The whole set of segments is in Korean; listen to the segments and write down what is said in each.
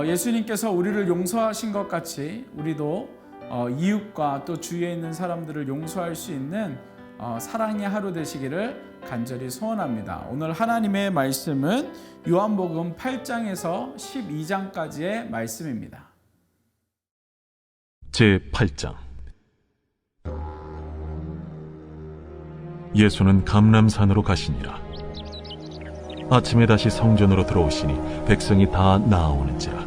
예수님께서 우리를 용서하신 것 같이 우리도 이웃과 또 주위에 있는 사람들을 용서할 수 있는 사랑의 하루 되시기를 간절히 소원합니다. 오늘 하나님의 말씀은 요한복음 8장에서 12장까지의 말씀입니다. 제8장. 예수는 감람산으로 가시니라. 아침에 다시 성전으로 들어오시니 백성이 다 나아오는지라.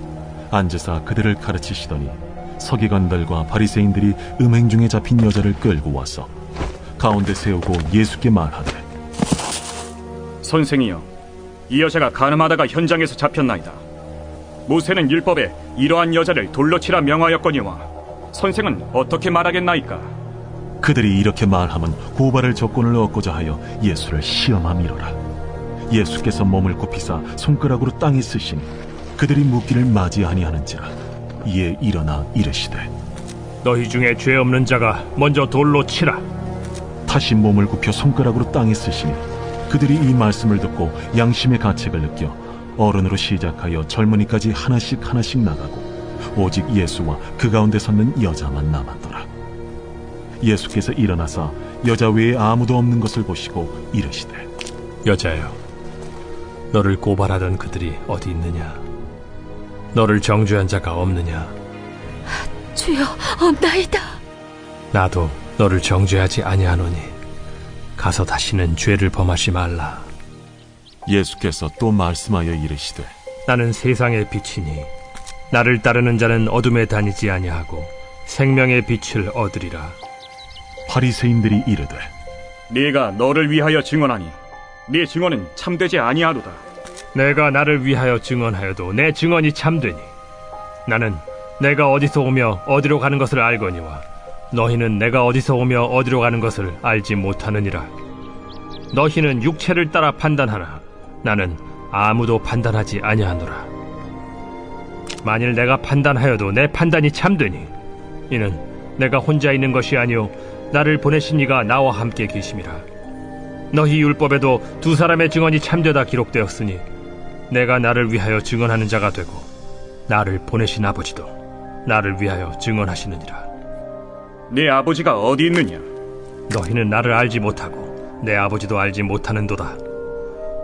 앉으사 그들을 가르치시더니 서기관들과 바리새인들이 음행 중에 잡힌 여자를 끌고 와서 가운데 세우고 예수께 말하되, 선생이여, 이 여자가 간음하다가 현장에서 잡혔나이다. 모세는 율법에 이러한 여자를 돌로 치라 명하였거니와 선생은 어떻게 말하겠나이까? 그들이 이렇게 말하면 고발할 조건을 얻고자 하여 예수를 시험함이로라. 예수께서 몸을 굽히사 손가락으로 땅에 쓰시니 그들이 묻기를 맞이 아니하는지라. 이에 일어나 이르시되, 너희 중에 죄 없는 자가 먼저 돌로 치라. 다시 몸을 굽혀 손가락으로 땅에 쓰시니 그들이 이 말씀을 듣고 양심의 가책을 느껴 어른으로 시작하여 젊은이까지 하나씩 나가고 오직 예수와 그 가운데 섰는 여자만 남았더라. 예수께서 일어나사 여자 외에 아무도 없는 것을 보시고 이르시되, 여자여, 너를 고발하던 그들이 어디 있느냐? 너를 정죄한 자가 없느냐? 주여, 없나이다. 나도 너를 정죄하지 아니하노니 가서 다시는 죄를 범하지 말라. 예수께서 또 말씀하여 이르시되, 나는 세상의 빛이니 나를 따르는 자는 어둠에 다니지 아니하고 생명의 빛을 얻으리라. 바리새인들이 이르되, 네가 너를 위하여 증언하니 네 증언은 참되지 아니하로다. 내가 나를 위하여 증언하여도 내 증언이 참되니 나는 내가 어디서 오며 어디로 가는 것을 알거니와 너희는 내가 어디서 오며 어디로 가는 것을 알지 못하느니라. 너희는 육체를 따라 판단하나 나는 아무도 판단하지 아니하노라. 만일 내가 판단하여도 내 판단이 참되니 이는 내가 혼자 있는 것이 아니오 나를 보내신 이가 나와 함께 계심이라. 너희 율법에도 두 사람의 증언이 참되다 기록되었으니 내가 나를 위하여 증언하는 자가 되고 나를 보내신 아버지도 나를 위하여 증언하시느니라. 네 아버지가 어디 있느냐? 너희는 나를 알지 못하고 내 아버지도 알지 못하는도다.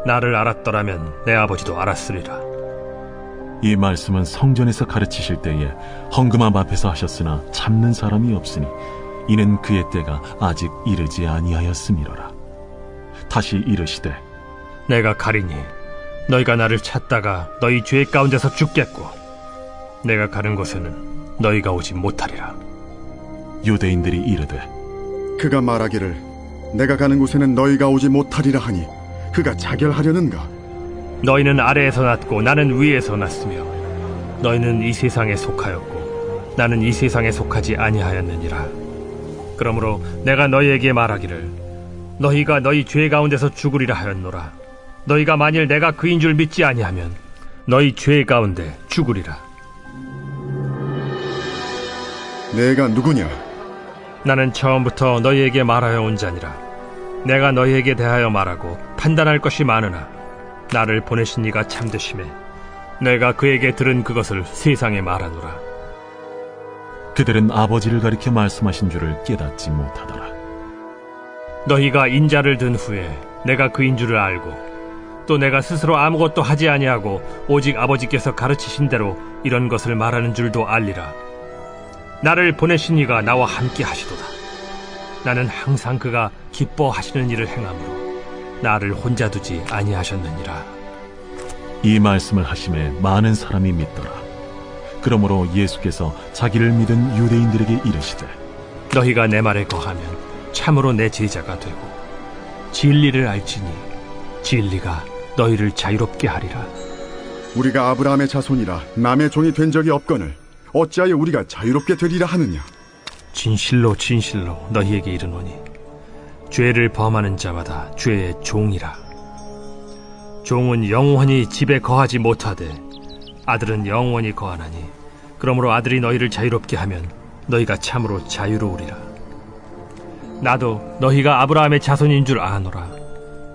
나를 알았더라면 내 아버지도 알았으리라. 이 말씀은 성전에서 가르치실 때에 헌금함 앞에서 하셨으나 참는 사람이 없으니 이는 그의 때가 아직 이르지 아니하였음이로라. 다시 이르시되, 내가 가리니 너희가 나를 찾다가 너희 죄 가운데서 죽겠고 내가 가는 곳에는 너희가 오지 못하리라. 유대인들이 이르되, 그가 말하기를 내가 가는 곳에는 너희가 오지 못하리라 하니 그가 자결하려는가? 너희는 아래에서 났고 나는 위에서 났으며 너희는 이 세상에 속하였고 나는 이 세상에 속하지 아니하였느니라. 그러므로 내가 너희에게 말하기를 너희가 너희 죄 가운데서 죽으리라 하였노라. 너희가 만일 내가 그인 줄 믿지 아니하면 너희 죄 가운데 죽으리라. 내가 누구냐? 나는 처음부터 너희에게 말하여 온 자니라. 내가 너희에게 대하여 말하고 판단할 것이 많으나 나를 보내신 이가 참되심에 내가 그에게 들은 그것을 세상에 말하노라. 그들은 아버지를 가리켜 말씀하신 줄을 깨닫지 못하더라. 너희가 인자를 든 후에 내가 그인 줄을 알고 또 내가 스스로 아무것도 하지 아니하고 오직 아버지께서 가르치신 대로 이런 것을 말하는 줄도 알리라. 나를 보내신 이가 나와 함께 하시도다. 나는 항상 그가 기뻐하시는 일을 행함으로 나를 혼자 두지 아니하셨느니라. 이 말씀을 하심에 많은 사람이 믿더라. 그러므로 예수께서 자기를 믿은 유대인들에게 이르시되, 너희가 내 말에 거하면 참으로 내 제자가 되고 진리를 알지니 진리가 너희를 자유롭게 하리라. 우리가 아브라함의 자손이라 남의 종이 된 적이 없거늘 어찌하여 우리가 자유롭게 되리라 하느냐? 진실로 진실로 너희에게 이르노니 죄를 범하는 자마다 죄의 종이라. 종은 영원히 집에 거하지 못하되 아들은 영원히 거하나니 그러므로 아들이 너희를 자유롭게 하면 너희가 참으로 자유로우리라. 나도 너희가 아브라함의 자손인 줄 아노라.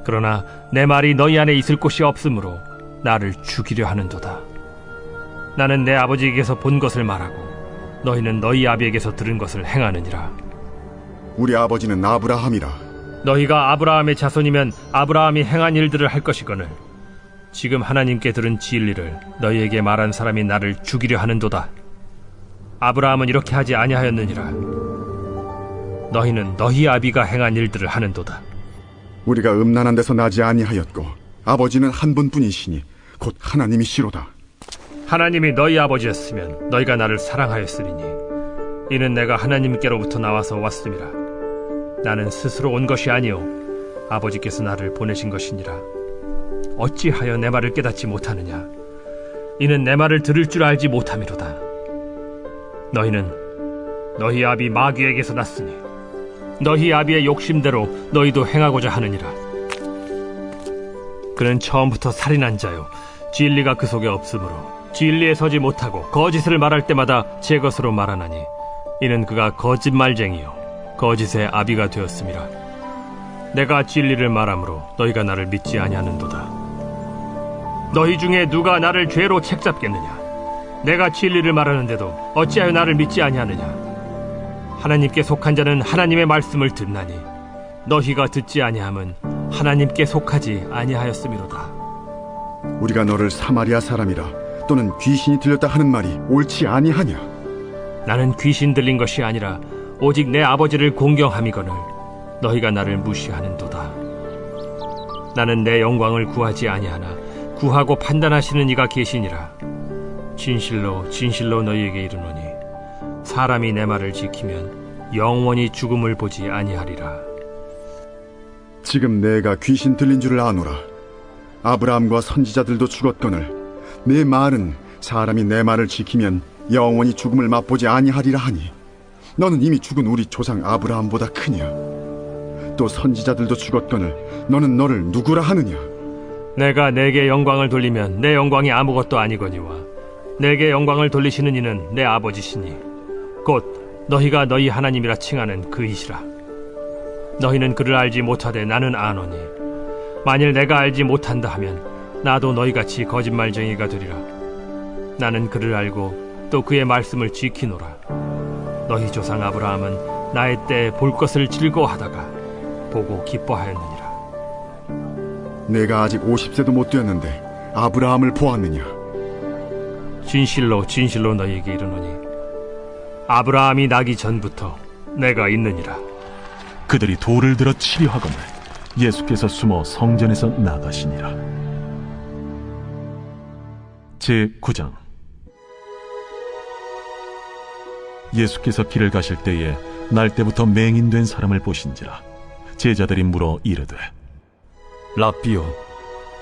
그러나 내 말이 너희 안에 있을 곳이 없으므로 나를 죽이려 하는도다. 나는 내 아버지에게서 본 것을 말하고 너희는 너희 아비에게서 들은 것을 행하느니라. 우리 아버지는 아브라함이라. 너희가 아브라함의 자손이면 아브라함이 행한 일들을 할 것이거늘 지금 하나님께 들은 진리를 너희에게 말한 사람이 나를 죽이려 하는도다. 아브라함은 이렇게 하지 아니하였느니라. 너희는 너희 아비가 행한 일들을 하는도다. 우리가 음란한 데서 나지 아니하였고 아버지는 한 분뿐이시니 곧 하나님이시로다. 하나님이 너희 아버지였으면 너희가 나를 사랑하였으리니 이는 내가 하나님께로부터 나와서 왔음이라. 나는 스스로 온 것이 아니요 아버지께서 나를 보내신 것이니라. 어찌하여 내 말을 깨닫지 못하느냐? 이는 내 말을 들을 줄 알지 못함이로다. 너희는 너희 아비 마귀에게서 났으니 너희 아비의 욕심대로 너희도 행하고자 하느니라. 그는 처음부터 살인한 자요 진리가 그 속에 없으므로 진리에 서지 못하고 거짓을 말할 때마다 제 것으로 말하나니 이는 그가 거짓말쟁이요 거짓의 아비가 되었음이라. 내가 진리를 말함으로 너희가 나를 믿지 아니하는도다. 너희 중에 누가 나를 죄로 책잡겠느냐? 내가 진리를 말하는데도 어찌하여 나를 믿지 아니하느냐? 하나님께 속한 자는 하나님의 말씀을 듣나니 너희가 듣지 아니함은 하나님께 속하지 아니하였음이로다. 우리가 너를 사마리아 사람이라 또는 귀신이 들렸다 하는 말이 옳지 아니하냐? 나는 귀신 들린 것이 아니라 오직 내 아버지를 공경함이거늘 너희가 나를 무시하는도다. 나는 내 영광을 구하지 아니하나 구하고 판단하시는 이가 계시니라. 진실로 진실로 너희에게 이르노니 사람이 내 말을 지키면 영원히 죽음을 보지 아니하리라. 지금 내가 귀신 들린 줄을 아노라. 아브라함과 선지자들도 죽었거늘 내 말은 사람이 내 말을 지키면 영원히 죽음을 맛보지 아니하리라 하니 너는 이미 죽은 우리 조상 아브라함보다 크냐? 또 선지자들도 죽었거늘 너는 너를 누구라 하느냐? 내가 내게 영광을 돌리면 내 영광이 아무것도 아니거니와 내게 영광을 돌리시는 이는 내 아버지시니 곧 너희가 너희 하나님이라 칭하는 그이시라. 너희는 그를 알지 못하되 나는 아노니 만일 내가 알지 못한다 하면 나도 너희같이 거짓말쟁이가 되리라. 나는 그를 알고 또 그의 말씀을 지키노라. 너희 조상 아브라함은 나의 때에 볼 것을 즐거워하다가 보고 기뻐하였느니라. 내가 아직 50세도 못 되었는데 아브라함을 보았느냐? 진실로 진실로 너희에게 이르노니 아브라함이 나기 전부터 내가 있느니라. 그들이 돌을 들어 치려 하거늘 예수께서 숨어 성전에서 나가시니라. 제9장. 예수께서 길을 가실 때에 날 때부터 맹인된 사람을 보신지라. 제자들이 물어 이르되 랍비여,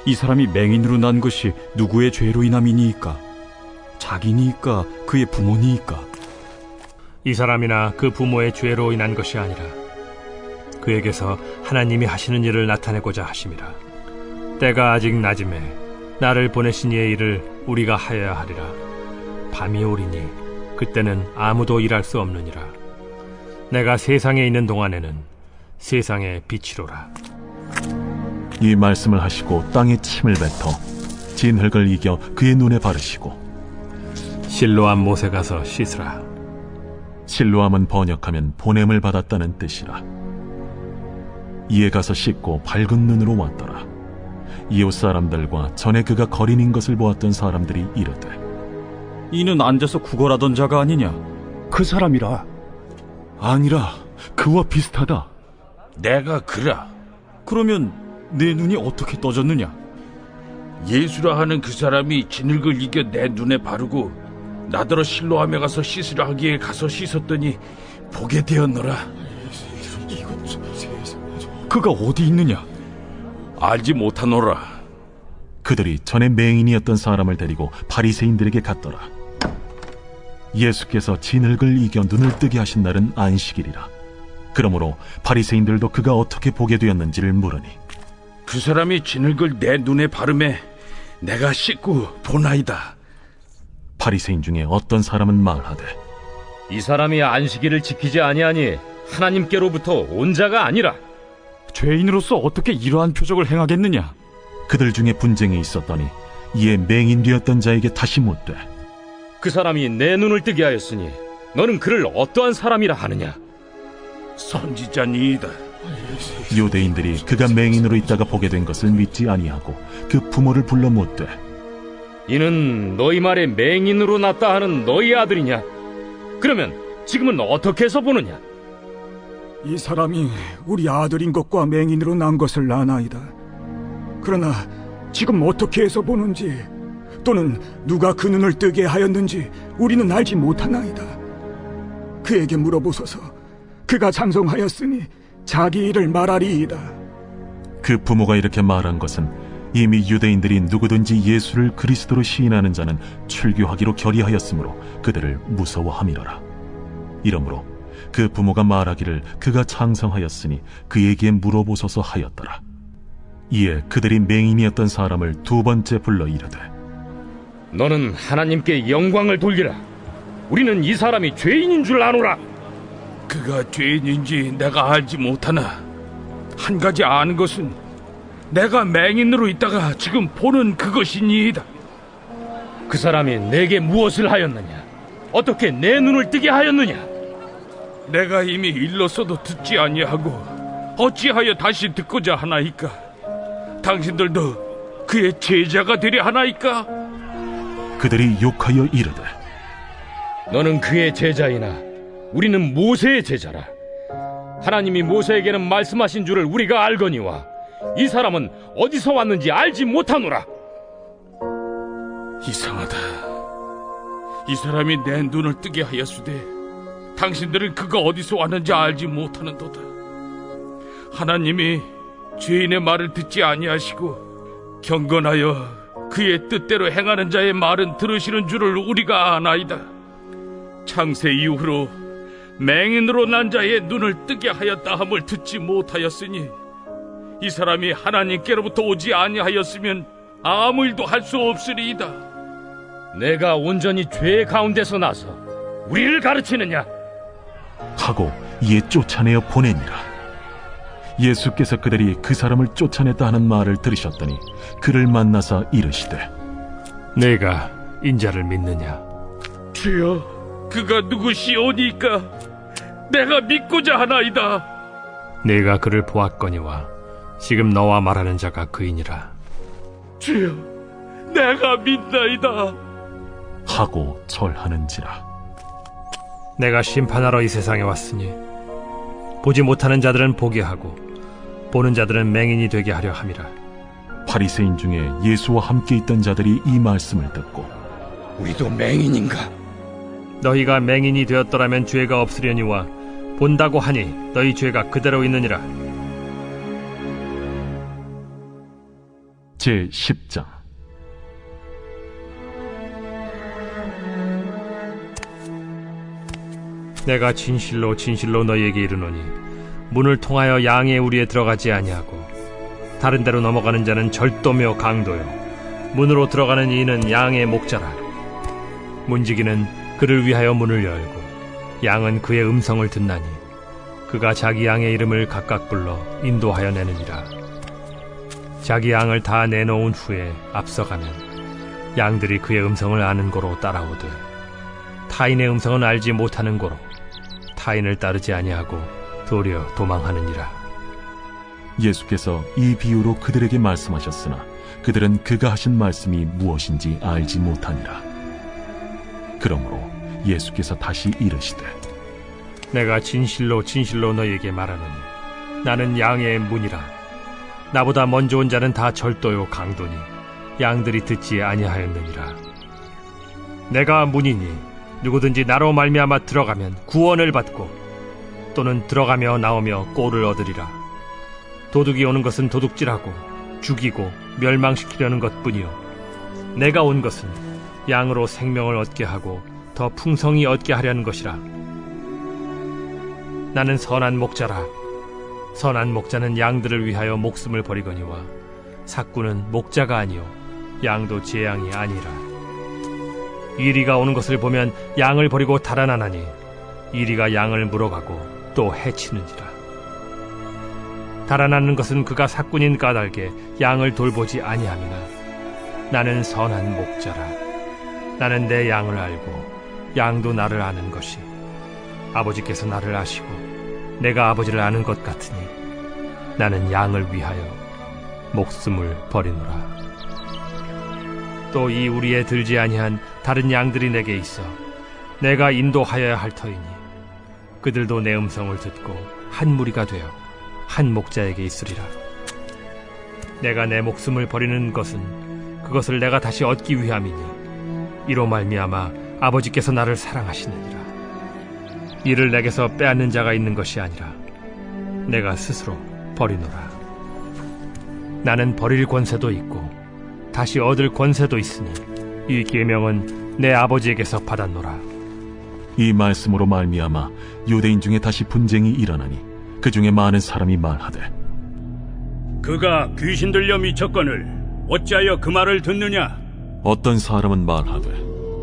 이 사람이 맹인으로 난 것이 누구의 죄로 인함이니이까? 자기니이까 그의 부모니이까? 이 사람이나 그 부모의 죄로 인한 것이 아니라 그에게서 하나님이 하시는 일을 나타내고자 하심이라. 때가 아직 낮음에 나를 보내신 이의 일을 우리가 하여야 하리라. 밤이 오리니 그때는 아무도 일할 수 없느니라. 내가 세상에 있는 동안에는 세상의 빛이로라. 이 말씀을 하시고 땅에 침을 뱉어 진흙을 이겨 그의 눈에 바르시고 실로암 못에 가서 씻으라. 실로암은 번역하면 보냄을 받았다는 뜻이라. 이에 가서 씻고 밝은 눈으로 왔더라. 이웃 사람들과 전에 그가 거린인 것을 보았던 사람들이 이르되 이는 앉아서 구걸하던 자가 아니냐? 그 사람이라. 아니라 그와 비슷하다. 내가 그라. 그러면 내 눈이 어떻게 떠졌느냐? 예수라 하는 그 사람이 진흙을 이겨 내 눈에 바르고 나더러 실로암에 가서 씻으라 하기에 가서 씻었더니 보게 되었노라. 그가 어디 있느냐? 알지 못하노라. 그들이 전에 맹인이었던 사람을 데리고 바리새인들에게 갔더라. 예수께서 진흙을 이겨 눈을 뜨게 하신 날은 안식일이라. 그러므로 바리새인들도 그가 어떻게 보게 되었는지를 물으니 그 사람이 진흙을 내 눈에 바르매 내가 씻고 보나이다. 바리새인 중에 어떤 사람은 말하되 이 사람이 안식일을 지키지 아니하니 하나님께로부터 온 자가 아니라. 죄인으로서 어떻게 이러한 표적을 행하겠느냐? 그들 중에 분쟁이 있었더니 이에 맹인되었던 자에게 다시 묻되 그 사람이 내 눈을 뜨게 하였으니 너는 그를 어떠한 사람이라 하느냐? 선지자니이다. 유대인들이 그가 맹인으로 있다가 보게 된 것을 믿지 아니하고 그 부모를 불러 묻되 이는 너희 말에 맹인으로 났다 하는 너희 아들이냐? 그러면 지금은 어떻게 해서 보느냐? 이 사람이 우리 아들인 것과 맹인으로 난 것을 아나이다. 그러나 지금 어떻게 해서 보는지 또는 누가 그 눈을 뜨게 하였는지 우리는 알지 못하나이다. 그에게 물어보소서. 그가 장성하였으니 자기 일을 말하리이다. 그 부모가 이렇게 말한 것은 이미 유대인들이 누구든지 예수를 그리스도로 시인하는 자는 출교하기로 결의하였으므로 그들을 무서워함이로라. 이러므로 그 부모가 말하기를 그가 장성하였으니 그에게 물어보소서 하였더라. 이에 그들이 맹인이었던 사람을 두 번째 불러 이르되 너는 하나님께 영광을 돌리라. 우리는 이 사람이 죄인인 줄 아노라. 그가 죄인인지 내가 알지 못하나 한 가지 아는 것은 내가 맹인으로 있다가 지금 보는 그것이니이다. 그 사람이 내게 무엇을 하였느냐? 어떻게 내 눈을 뜨게 하였느냐? 내가 이미 일렀어도 듣지 아니하고 어찌하여 다시 듣고자 하나이까? 당신들도 그의 제자가 되려 하나이까? 그들이 욕하여 이르되 너는 그의 제자이나 우리는 모세의 제자라. 하나님이 모세에게는 말씀하신 줄을 우리가 알거니와 이 사람은 어디서 왔는지 알지 못하노라. 이상하다. 이 사람이 내 눈을 뜨게 하였으되 당신들은 그가 어디서 왔는지 알지 못하는도다. 하나님이 죄인의 말을 듣지 아니하시고 경건하여 그의 뜻대로 행하는 자의 말은 들으시는 줄을 우리가 아나이다. 창세 이후로 맹인으로 난 자의 눈을 뜨게 하였다 함을 듣지 못하였으니 이 사람이 하나님께로부터 오지 아니하였으면 아무 일도 할 수 없으리이다. 내가 온전히 죄 가운데서 나서 우리를 가르치느냐? 하고 이에 쫓아내어 보내니라. 예수께서 그들이 그 사람을 쫓아냈다 하는 말을 들으셨더니 그를 만나사 이르시되 내가 인자를 믿느냐? 주여, 그가 누구시오니까 내가 믿고자 하나이다. 내가 그를 보았거니와 지금 너와 말하는 자가 그이니라. 주여, 내가 믿나이다. 하고 절하는지라. 내가 심판하러 이 세상에 왔으니 보지 못하는 자들은 보게 하고 보는 자들은 맹인이 되게 하려 함이라. 바리새인 중에 예수와 함께 있던 자들이 이 말씀을 듣고 우리도 맹인인가? 너희가 맹인이 되었더라면 죄가 없으려니와 본다고 하니 너희 죄가 그대로 있느니라. 제10장 내가 진실로 진실로 너희에게 이르노니 문을 통하여 양의 우리에 들어가지 아니하고 다른 데로 넘어가는 자는 절도며 강도요 문으로 들어가는 이는 양의 목자라. 문지기는 그를 위하여 문을 열고 양은 그의 음성을 듣나니 그가 자기 양의 이름을 각각 불러 인도하여 내느니라. 자기 양을 다 내놓은 후에 앞서가면 양들이 그의 음성을 아는 고로 따라오되 타인의 음성은 알지 못하는 고로 타인을 따르지 아니하고 도리어 도망하느니라. 예수께서 이 비유로 그들에게 말씀하셨으나 그들은 그가 하신 말씀이 무엇인지 알지 못하니라. 그러므로 예수께서 다시 이르시되 내가 진실로 진실로 너희에게 말하노니 나는 양의 문이라. 나보다 먼저 온 자는 다 절도요 강도니 양들이 듣지 아니하였느니라. 내가 문이니 누구든지 나로 말미암아 들어가면 구원을 받고 또는 들어가며 나오며 꼴을 얻으리라. 도둑이 오는 것은 도둑질하고 죽이고 멸망시키려는 것뿐이요 내가 온 것은 양으로 생명을 얻게 하고 더 풍성히 얻게 하려는 것이라. 나는 선한 목자라. 선한 목자는 양들을 위하여 목숨을 버리거니와 삭구는 목자가 아니요 양도 제 양이 아니라. 이리가 오는 것을 보면 양을 버리고 달아나나니 이리가 양을 물어가고 또 해치는지라. 달아나는 것은 그가 삭군인 까닭에 양을 돌보지 아니함이나 나는 선한 목자라. 나는 내 양을 알고 양도 나를 아는 것이 아버지께서 나를 아시고 내가 아버지를 아는 것 같으니 나는 양을 위하여 목숨을 버리노라. 또 이 우리에 들지 아니한 다른 양들이 내게 있어 내가 인도하여야 할 터이니 그들도 내 음성을 듣고 한 무리가 되어 한 목자에게 있으리라. 내가 내 목숨을 버리는 것은 그것을 내가 다시 얻기 위함이니 이로 말미암아 아버지께서 나를 사랑하시느니라. 이를 내게서 빼앗는 자가 있는 것이 아니라 내가 스스로 버리노라. 나는 버릴 권세도 있고 다시 얻을 권세도 있으니 이 계명은 내 아버지에게서 받았노라. 이 말씀으로 말미암아 유대인 중에 다시 분쟁이 일어나니 그 중에 많은 사람이 말하되 그가 귀신 들려 미쳤거늘 어찌하여 그 말을 듣느냐? 어떤 사람은 말하되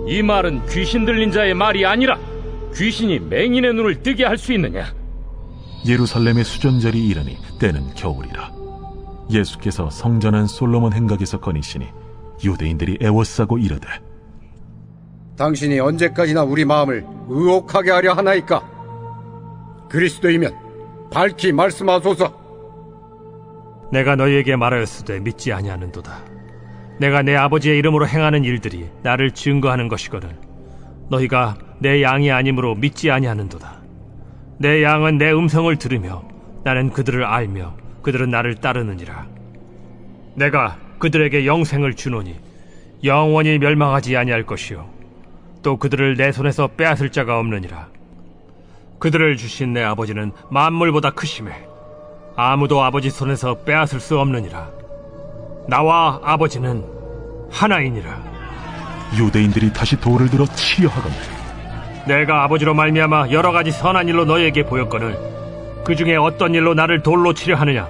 이 말은 귀신 들린 자의 말이 아니라 귀신이 맹인의 눈을 뜨게 할 수 있느냐? 예루살렘의 수전절이 이르니 때는 겨울이라. 예수께서 성전한 솔로몬 행각에서 거니시니 유대인들이 애워싸고 이르되 당신이 언제까지나 우리 마음을 의혹하게 하려 하나이까? 그리스도이면 밝히 말씀하소서. 내가 너희에게 말하였으되 믿지 아니하는도다. 내가 내 아버지의 이름으로 행하는 일들이 나를 증거하는 것이거든 너희가 내 양이 아니므로 믿지 아니하는도다. 내 양은 내 음성을 들으며 나는 그들을 알며 그들은 나를 따르느니라. 내가 그들에게 영생을 주노니 영원히 멸망하지 아니할 것이요 또 그들을 내 손에서 빼앗을 자가 없느니라. 그들을 주신 내 아버지는 만물보다 크심에 아무도 아버지 손에서 빼앗을 수 없느니라. 나와 아버지는 하나이니라. 유대인들이 다시 돌을 들어 치려 하거늘 내가 아버지로 말미암아 여러 가지 선한 일로 너희에게 보였거늘 그 중에 어떤 일로 나를 돌로 치려 하느냐?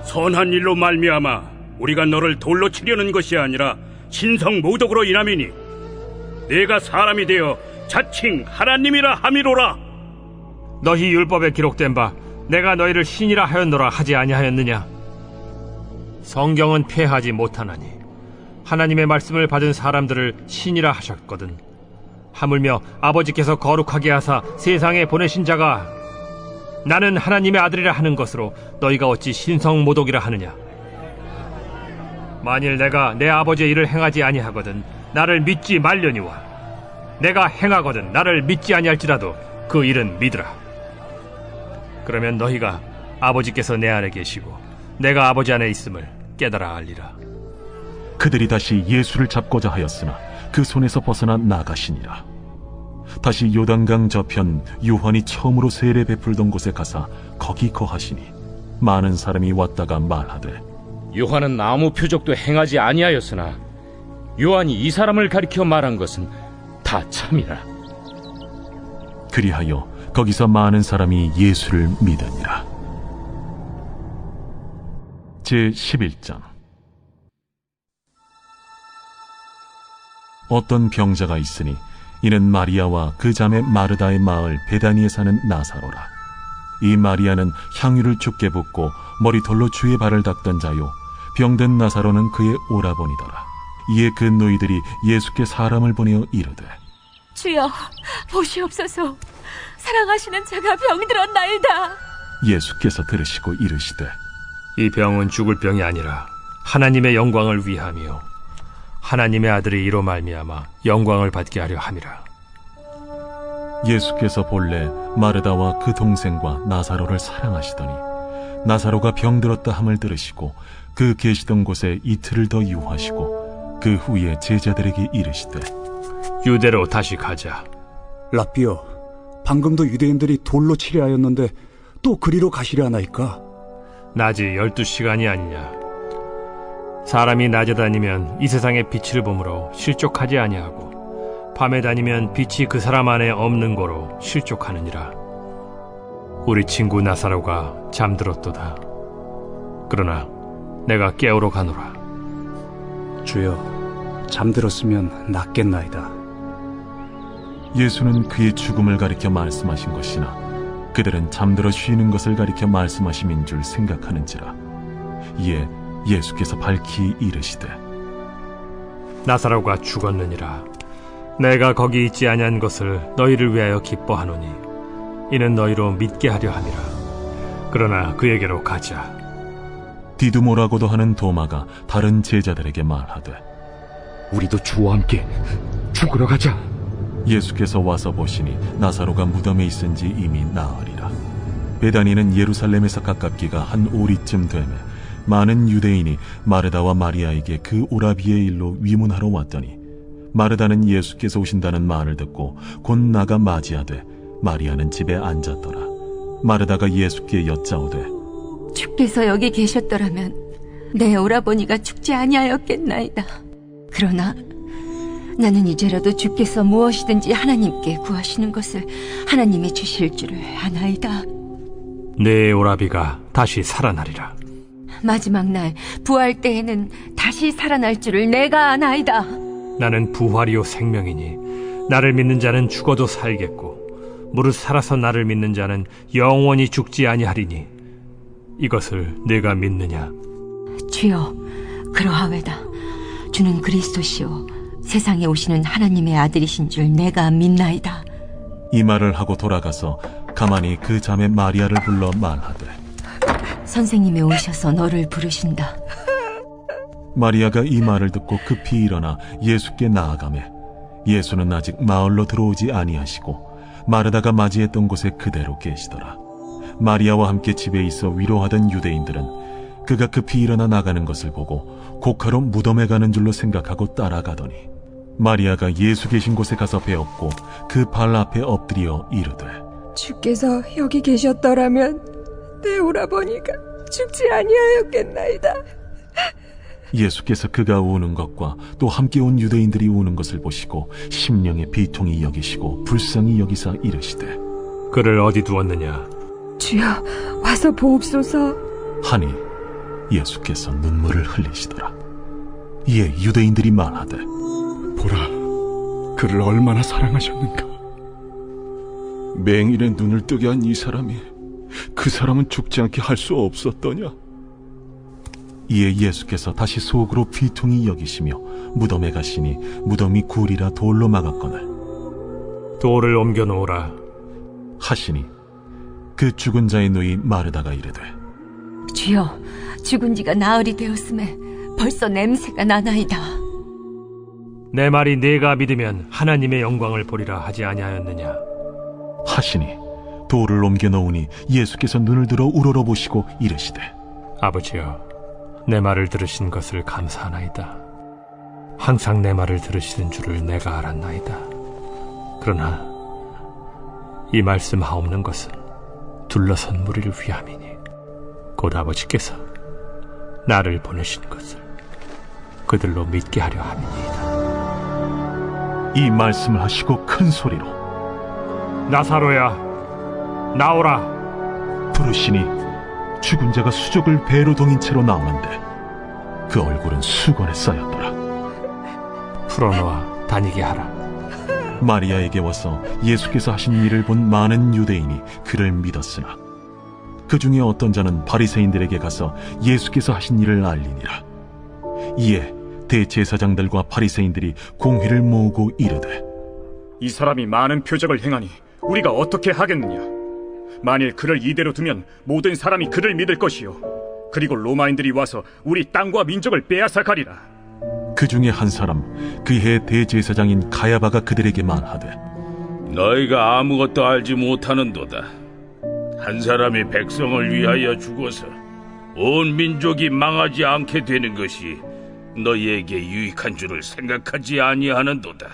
선한 일로 말미암아 우리가 너를 돌로 치려는 것이 아니라 신성 모독으로 인함이니 내가 사람이 되어 자칭 하나님이라 함이로라. 너희 율법에 기록된 바 내가 너희를 신이라 하였노라 하지 아니하였느냐? 성경은 폐하지 못하나니 하나님의 말씀을 받은 사람들을 신이라 하셨거든 하물며 아버지께서 거룩하게 하사 세상에 보내신 자가 나는 하나님의 아들이라 하는 것으로 너희가 어찌 신성모독이라 하느냐? 만일 내가 내 아버지의 일을 행하지 아니하거든 나를 믿지 말려니와 내가 행하거든 나를 믿지 아니할지라도 그 일은 믿으라. 그러면 너희가 아버지께서 내 안에 계시고 내가 아버지 안에 있음을 깨달아 알리라. 그들이 다시 예수를 잡고자 하였으나 그 손에서 벗어나 나가시니라. 다시 요단강 저편 요한이 처음으로 세례 베풀던 곳에 가사 거기 거하시니 많은 사람이 왔다가 말하되 요한은 아무 표적도 행하지 아니하였으나 요한이 이 사람을 가리켜 말한 것은 다 참이라. 그리하여 거기서 많은 사람이 예수를 믿으니라. 제11장. 어떤 병자가 있으니 이는 마리아와 그 자매 마르다의 마을 베다니에 사는 나사로라. 이 마리아는 향유를 죽게 붓고 머리털로 주의 발을 닦던 자요 병든 나사로는 그의 오라버니더라. 이에 그 너희들이 예수께 사람을 보내어 이르되 주여 보시옵소서 사랑하시는 자가 병들었나이다. 예수께서 들으시고 이르시되 이 병은 죽을 병이 아니라 하나님의 영광을 위함이요 하나님의 아들이 이로 말미암아 영광을 받게 하려 함이라. 예수께서 본래 마르다와 그 동생과 나사로를 사랑하시더니 나사로가 병들었다 함을 들으시고 그 계시던 곳에 이틀을 더 유하시고 그 후에 제자들에게 이르시되 유대로 다시 가자. 라삐여, 방금도 유대인들이 돌로 치려 하였는데 또 그리로 가시려 하나이까? 낮이 12시간이 아니냐? 사람이 낮에 다니면 이 세상의 빛을 보므로 실족하지 아니하고 밤에 다니면 빛이 그 사람 안에 없는 거로 실족하느니라. 우리 친구 나사로가 잠들었도다. 그러나 내가 깨우러 가노라. 주여, 잠들었으면 낫겠나이다. 예수는 그의 죽음을 가리켜 말씀하신 것이나 그들은 잠들어 쉬는 것을 가리켜 말씀하심인 줄 생각하는지라. 이에 예수께서 밝히 이르시되 나사로가 죽었느니라. 내가 거기 있지 아니한 것을 너희를 위하여 기뻐하노니 이는 너희로 믿게 하려 함이라. 그러나 그에게로 가자. 디두모라고도 하는 도마가 다른 제자들에게 말하되 우리도 주와 함께 죽으러 가자. 예수께서 와서 보시니 나사로가 무덤에 있은지 이미 나으리라. 베다니는 예루살렘에서 가깝기가 한 오리쯤 되매 많은 유대인이 마르다와 마리아에게 그 오라비의 일로 위문하러 왔더니 마르다는 예수께서 오신다는 말을 듣고 곧 나가 맞이하되 마리아는 집에 앉았더라. 마르다가 예수께 여짜오되 주께서 여기 계셨더라면 내 오라버니가 죽지 아니하였겠나이다. 그러나 나는 이제라도 주께서 무엇이든지 하나님께 구하시는 것을 하나님이 주실 줄을 아나이다. 내 오라비가 다시 살아나리라. 마지막 날 부활 때에는 다시 살아날 줄을 내가 아나이다. 나는 부활이요 생명이니 나를 믿는 자는 죽어도 살겠고 무릇 살아서 나를 믿는 자는 영원히 죽지 아니하리니 이것을 내가 믿느냐? 주여, 그러하외다. 주는 그리스도시요 세상에 오시는 하나님의 아들이신 줄 내가 믿나이다. 이 말을 하고 돌아가서 가만히 그 자매 마리아를 불러 말하되 선생님이 오셔서 너를 부르신다. 마리아가 이 말을 듣고 급히 일어나 예수께 나아가매 예수는 아직 마을로 들어오지 아니하시고 마르다가 맞이했던 곳에 그대로 계시더라. 마리아와 함께 집에 있어 위로하던 유대인들은 그가 급히 일어나 나가는 것을 보고 곡하러 무덤에 가는 줄로 생각하고 따라가더니 마리아가 예수 계신 곳에 가서 배웠고 그 발 앞에 엎드려 이르되 주께서 여기 계셨더라면 내 오라버니가 죽지 아니하였겠나이다. 예수께서 그가 우는 것과 또 함께 온 유대인들이 우는 것을 보시고 심령의 비통이 여기시고 불쌍히 여기사 이르시되 그를 어디 두었느냐? 주여, 와서 보옵소서. 하니 예수께서 눈물을 흘리시더라. 이에 유대인들이 말하되 보라, 그를 얼마나 사랑하셨는가. 맹인의 눈을 뜨게 한 이 사람이 그 사람은 죽지 않게 할 수 없었더냐. 이에 예수께서 다시 속으로 비통히 여기시며 무덤에 가시니 무덤이 굴이라 돌로 막았거늘 돌을 옮겨 놓으라 하시니 그 죽은 자의 누이 마르다가 이르되 주여, 죽은 지가 나흘이 되었음에 벌써 냄새가 나나이다. 내 말이 네가 믿으면 하나님의 영광을 보리라 하지 아니하였느냐? 하시니 돌을 옮겨 놓으니 예수께서 눈을 들어 우러러보시고 이르시되 아버지여, 내 말을 들으신 것을 감사하나이다. 항상 내 말을 들으시는 줄을 내가 알았나이다. 그러나 이 말씀하옵는 것은 둘러선 무리를 위함이니 곧 아버지께서 나를 보내신 것을 그들로 믿게 하려 함이니이다. 이 말씀을 하시고 큰 소리로 나사로야, 나오라 부르시니 죽은 자가 수족을 배로 동인 채로 나오는데 그 얼굴은 수건에 쌓였더라. 풀어놓아 다니게 하라. 마리아에게 와서 예수께서 하신 일을 본 많은 유대인이 그를 믿었으나 그 중에 어떤 자는 바리새인들에게 가서 예수께서 하신 일을 알리니라. 이에 대제사장들과 바리새인들이 공회를 모으고 이르되 이 사람이 많은 표적을 행하니 우리가 어떻게 하겠느냐? 만일 그를 이대로 두면 모든 사람이 그를 믿을 것이요 그리고 로마인들이 와서 우리 땅과 민족을 빼앗아 가리라. 그 중에 한 사람 그해 대제사장인 가야바가 그들에게 말하되 너희가 아무것도 알지 못하는도다. 한 사람이 백성을 위하여 죽어서 온 민족이 망하지 않게 되는 것이 너희에게 유익한 줄을 생각하지 아니하는도다.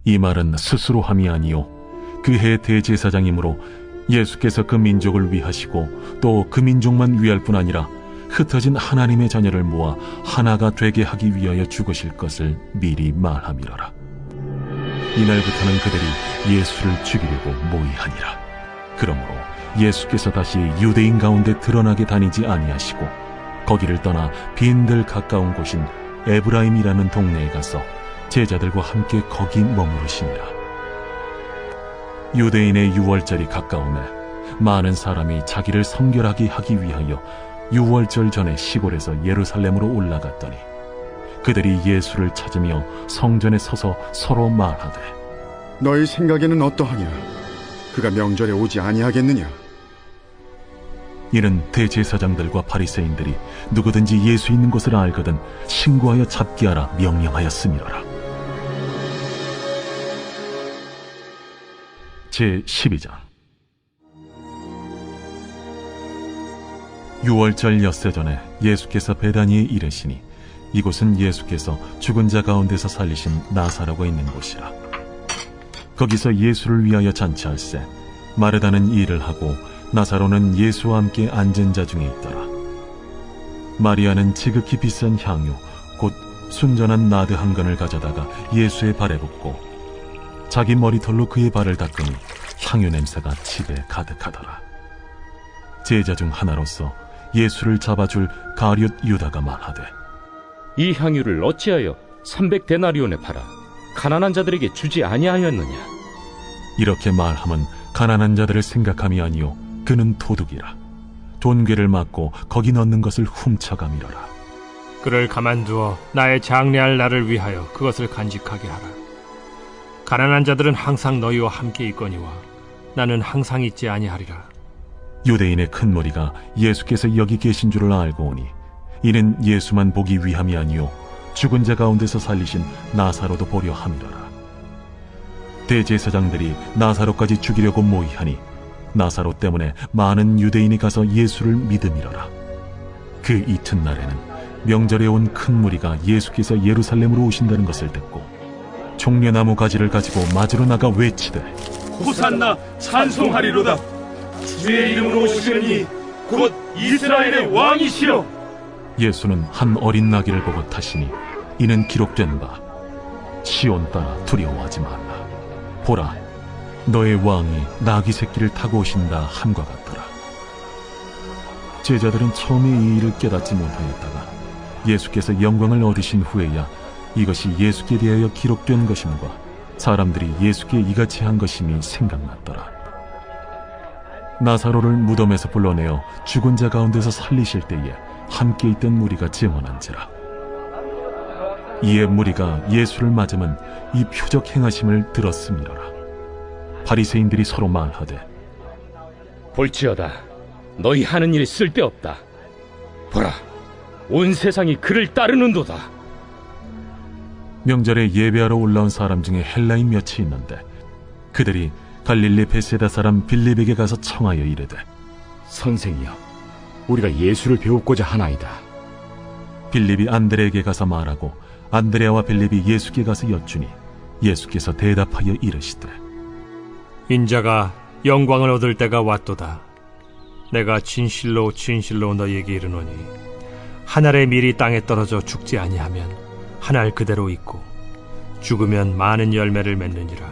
이 말은 스스로 함이 아니요 그해 대제사장이므로 예수께서 그 민족을 위하시고 또 그 민족만 위할 뿐 아니라 흩어진 하나님의 자녀를 모아 하나가 되게 하기 위하여 죽으실 것을 미리 말함이로라. 이날부터는 그들이 예수를 죽이려고 모의하니라. 그러므로 예수께서 다시 유대인 가운데 드러나게 다니지 아니하시고 거기를 떠나 빈들 가까운 곳인 에브라임이라는 동네에 가서 제자들과 함께 거기 머무르시니라. 유대인의 유월절이 가까우매 많은 사람이 자기를 성결하게 하기 위하여 유월절 전에 시골에서 예루살렘으로 올라갔더니 그들이 예수를 찾으며 성전에 서서 서로 말하되 너희 생각에는 어떠하냐? 그가 명절에 오지 아니하겠느냐? 이는 대제사장들과 바리새인들이 누구든지 예수 있는 곳을 알거든 신고하여 잡게 하라 명령하였음이로라. 제12장. 유월절 엿새 전에 예수께서 베다니에 이르시니 이곳은 예수께서 죽은 자 가운데서 살리신 나사로가 있는 곳이라. 거기서 예수를 위하여 잔치할세 마르다는 일을 하고 나사로는 예수와 함께 앉은 자 중에 있더라. 마리아는 지극히 비싼 향유 곧 순전한 나드 한 건을 가져다가 예수의 발에 붓고 자기 머리털로 그의 발을 닦으니 향유 냄새가 집에 가득하더라. 제자 중 하나로서 예수를 잡아줄 가룟 유다가 말하되 이 향유를 어찌하여 300데나리온에 팔아 가난한 자들에게 주지 아니하였느냐? 이렇게 말함은 가난한 자들을 생각함이 아니요 그는 도둑이라. 돈괴를 맞고 거기 넣는 것을 훔쳐가미러라. 그를 가만두어 나의 장래할 날을 위하여 그것을 간직하게 하라. 가난한 자들은 항상 너희와 함께 있거니와 나는 항상 있지 아니하리라. 유대인의 큰 무리가 예수께서 여기 계신 줄을 알고 오니 이는 예수만 보기 위함이 아니요 죽은 자 가운데서 살리신 나사로도 보려 함이로라. 대제사장들이 나사로까지 죽이려고 모의하니 나사로 때문에 많은 유대인이 가서 예수를 믿음이로라. 그 이튿날에는 명절에 온 큰 무리가 예수께서 예루살렘으로 오신다는 것을 듣고 종려나무 가지를 가지고 맞으러 나가 외치되 호산나 찬송하리로다. 주의 이름으로 오시느니 곧 이스라엘의 왕이시여. 예수는 한 어린 나귀를 보고 타시니 이는 기록된 바 시온 따라 두려워하지 말라. 보라, 너의 왕이 나귀 새끼를 타고 오신다 함과 같더라. 제자들은 처음에 이 일을 깨닫지 못하였다가 예수께서 영광을 얻으신 후에야 이것이 예수께 대하여 기록된 것임과 사람들이 예수께 이같이 한 것임이 생각났더라. 나사로를 무덤에서 불러내어 죽은 자 가운데서 살리실 때에 함께 있던 무리가 증언한지라. 이에 무리가 예수를 맞으면 이 표적 행하심을 들었음이로라. 바리새인들이 서로 말하되 볼지어다, 너희 하는 일이 쓸데없다. 보라, 온 세상이 그를 따르는도다. 명절에 예배하러 올라온 사람 중에 헬라인 몇이 있는데 그들이 갈릴리 베세다 사람 빌립에게 가서 청하여 이르되 선생이여, 우리가 예수를 배우고자 하나이다. 빌립이 안드레에게 가서 말하고 안드레와 빌립이 예수께 가서 여쭈니 예수께서 대답하여 이르시되 인자가 영광을 얻을 때가 왔도다. 내가 진실로 진실로 너희에게 이르노니 한 알의 밀이 땅에 떨어져 죽지 아니하면 한 알 그대로 있고 죽으면 많은 열매를 맺느니라.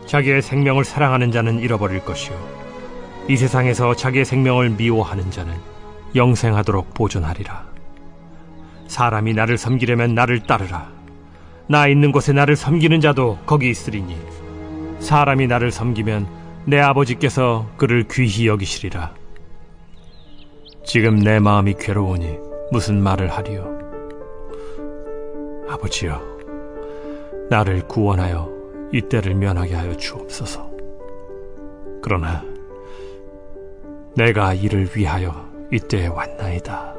자기의 생명을 사랑하는 자는 잃어버릴 것이요 이 세상에서 자기의 생명을 미워하는 자는 영생하도록 보존하리라. 사람이 나를 섬기려면 나를 따르라. 나 있는 곳에 나를 섬기는 자도 거기 있으리니 사람이 나를 섬기면 내 아버지께서 그를 귀히 여기시리라. 지금 내 마음이 괴로우니 무슨 말을 하리요? 아버지여, 나를 구원하여 이 때를 면하게 하여 주옵소서. 그러나 내가 이를 위하여 이때에 왔나이다.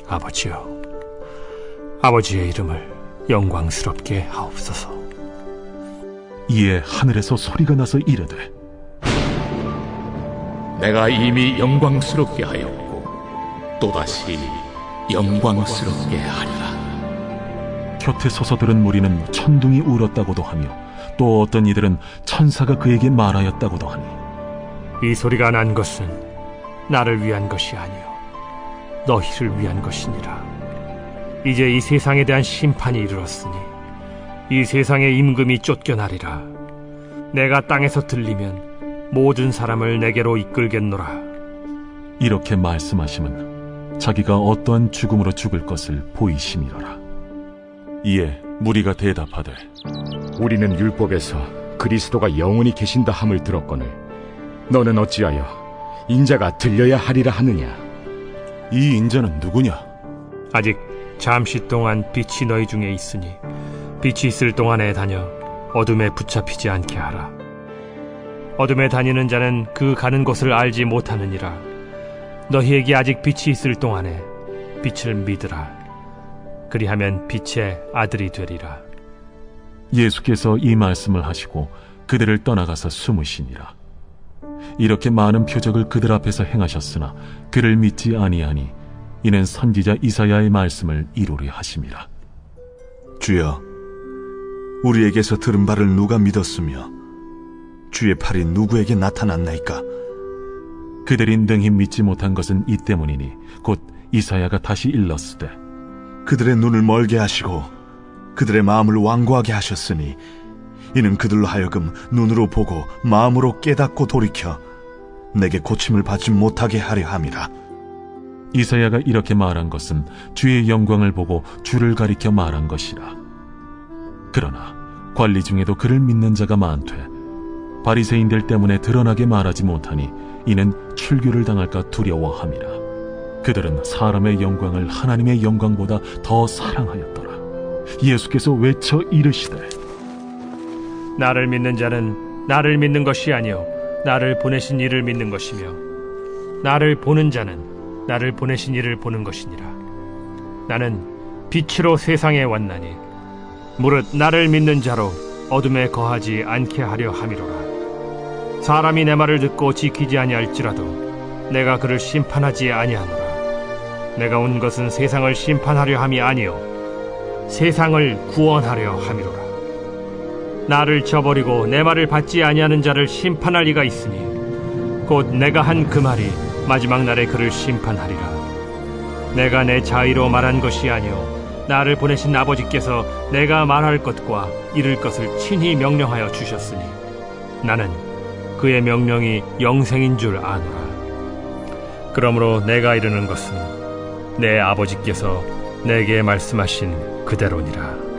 아버지여, 아버지의 이름을 영광스럽게 하옵소서. 이에 하늘에서 소리가 나서 이르되 내가 이미 영광스럽게 하였고 또다시 영광스럽게 하리라. 곁에 서서 들은 무리는 천둥이 울었다고도 하며 또 어떤 이들은 천사가 그에게 말하였다고도 하니 이 소리가 난 것은 나를 위한 것이 아니요 너희를 위한 것이니라. 이제 이 세상에 대한 심판이 이르렀으니 이 세상의 임금이 쫓겨나리라. 내가 땅에서 들리면 모든 사람을 내게로 이끌겠노라. 이렇게 말씀하심은 자기가 어떠한 죽음으로 죽을 것을 보이심이로라. 이에 무리가 대답하되 우리는 율법에서 그리스도가 영원히 계신다 함을 들었거늘 너는 어찌하여 인자가 들려야 하리라 하느냐? 이 인자는 누구냐? 아직 잠시 동안 빛이 너희 중에 있으니 빛이 있을 동안에 다녀 어둠에 붙잡히지 않게 하라. 어둠에 다니는 자는 그 가는 곳을 알지 못하느니라. 너희에게 아직 빛이 있을 동안에 빛을 믿으라. 그리하면 빛의 아들이 되리라. 예수께서 이 말씀을 하시고 그들을 떠나가서 숨으시니라. 이렇게 많은 표적을 그들 앞에서 행하셨으나 그를 믿지 아니하니 이는 선지자 이사야의 말씀을 이루려 하심이라. 주여, 우리에게서 들은 바를 누가 믿었으며 주의 팔이 누구에게 나타났나이까? 그들이 능히 믿지 못한 것은 이 때문이니 곧 이사야가 다시 일렀으되 그들의 눈을 멀게 하시고 그들의 마음을 완고하게 하셨으니 이는 그들로 하여금 눈으로 보고 마음으로 깨닫고 돌이켜 내게 고침을 받지 못하게 하려 함이라. 이사야가 이렇게 말한 것은 주의 영광을 보고 주를 가리켜 말한 것이라. 그러나 관리 중에도 그를 믿는 자가 많되 바리새인들 때문에 드러나게 말하지 못하니 이는 출교를 당할까 두려워함이라. 그들은 사람의 영광을 하나님의 영광보다 더 사랑하였더라. 예수께서 외쳐 이르시되 나를 믿는 자는 나를 믿는 것이 아니요 나를 보내신 이를 믿는 것이며 나를 보는 자는 나를 보내신 이를 보는 것이니라. 나는 빛으로 세상에 왔나니 무릇 나를 믿는 자로 어둠에 거하지 않게 하려 함이로라. 사람이 내 말을 듣고 지키지 아니할지라도 내가 그를 심판하지 아니하노라. 내가 온 것은 세상을 심판하려 함이 아니요 세상을 구원하려 함이로라. 나를 저버리고 내 말을 받지 아니하는 자를 심판할 이가 있으니 곧 내가 한 그 말이 마지막 날에 그를 심판하리라. 내가 내 자의로 말한 것이 아니요 나를 보내신 아버지께서 내가 말할 것과 이룰 것을 친히 명령하여 주셨으니 나는 그의 명령이 영생인 줄 아노라. 그러므로 내가 이르는 것은 내 아버지께서 내게 말씀하신 그대로니라.